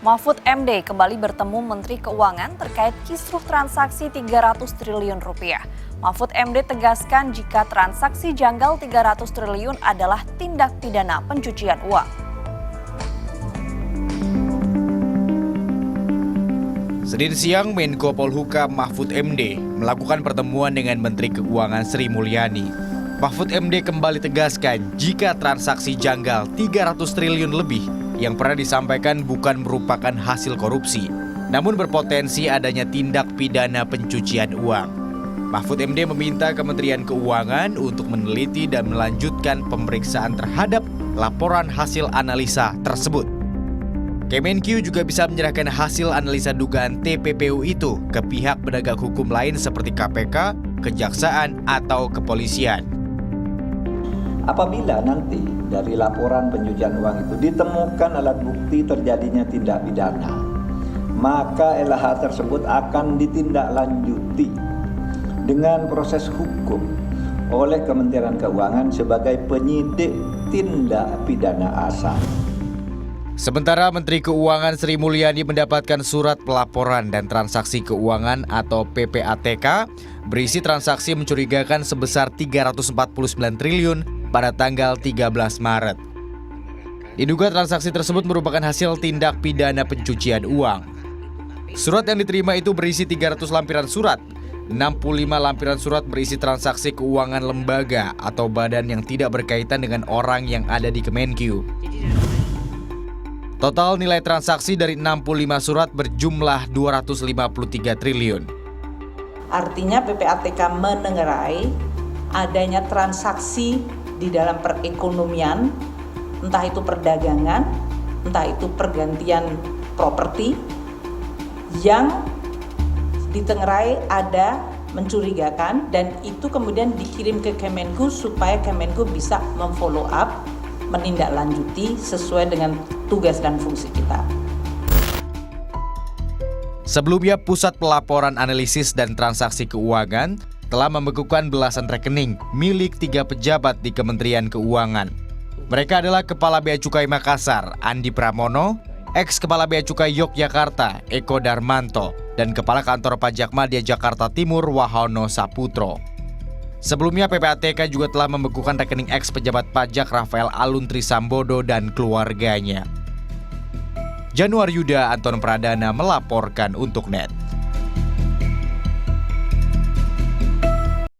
Mahfud MD kembali bertemu Menteri Keuangan terkait kisruh transaksi 300 triliun rupiah. Mahfud MD tegaskan jika transaksi janggal 300 triliun adalah tindak pidana pencucian uang. Senin siang, Menko Polhukam Mahfud MD melakukan pertemuan dengan Menteri Keuangan Sri Mulyani. Mahfud MD kembali tegaskan jika transaksi janggal 300 triliun lebih yang pernah disampaikan bukan merupakan hasil korupsi, namun berpotensi adanya tindak pidana pencucian uang. Mahfud MD meminta Kementerian Keuangan untuk meneliti dan melanjutkan pemeriksaan terhadap laporan hasil analisa tersebut. Kemenq juga bisa menyerahkan hasil analisa dugaan TPPU itu ke pihak penegak hukum lain seperti KPK, Kejaksaan, atau Kepolisian. Apabila nanti dari laporan pencucian uang itu ditemukan alat bukti terjadinya tindak pidana, maka LH tersebut akan ditindaklanjuti dengan proses hukum oleh Kementerian Keuangan sebagai penyidik tindak pidana asal. Sementara Menteri Keuangan Sri Mulyani mendapatkan surat pelaporan dan transaksi keuangan atau PPATK berisi transaksi mencurigakan sebesar 349 triliun pada tanggal 13 Maret. Diduga transaksi tersebut merupakan hasil tindak pidana pencucian uang. Surat yang diterima itu berisi 300 lampiran surat. 65 lampiran surat berisi transaksi keuangan lembaga atau badan yang tidak berkaitan dengan orang yang ada di Kemenq. Total nilai transaksi dari 65 surat berjumlah 253 triliun. Artinya PPATK menengarai adanya transaksi di dalam perekonomian, entah itu perdagangan, entah itu pergantian properti, yang ditengarai ada mencurigakan dan itu kemudian dikirim ke Kemenq supaya Kemenq bisa memfollow up, menindaklanjuti sesuai dengan tugas dan fungsi kita. Sebelumnya, Pusat Pelaporan Analisis dan Transaksi Keuangan telah membekukan belasan rekening milik 3 pejabat di Kementerian Keuangan. Mereka adalah Kepala Bea Cukai Makassar, Andi Pramono, ex-Kepala Bea Cukai Yogyakarta, Eko Darmanto, dan Kepala Kantor Pajak Madya Jakarta Timur, Wahono Saputro. Sebelumnya, PPATK juga telah membekukan rekening ex-pejabat pajak Rafael Alun Trisambodo dan keluarganya. Januar Yuda, Anton Pradana melaporkan untuk NET.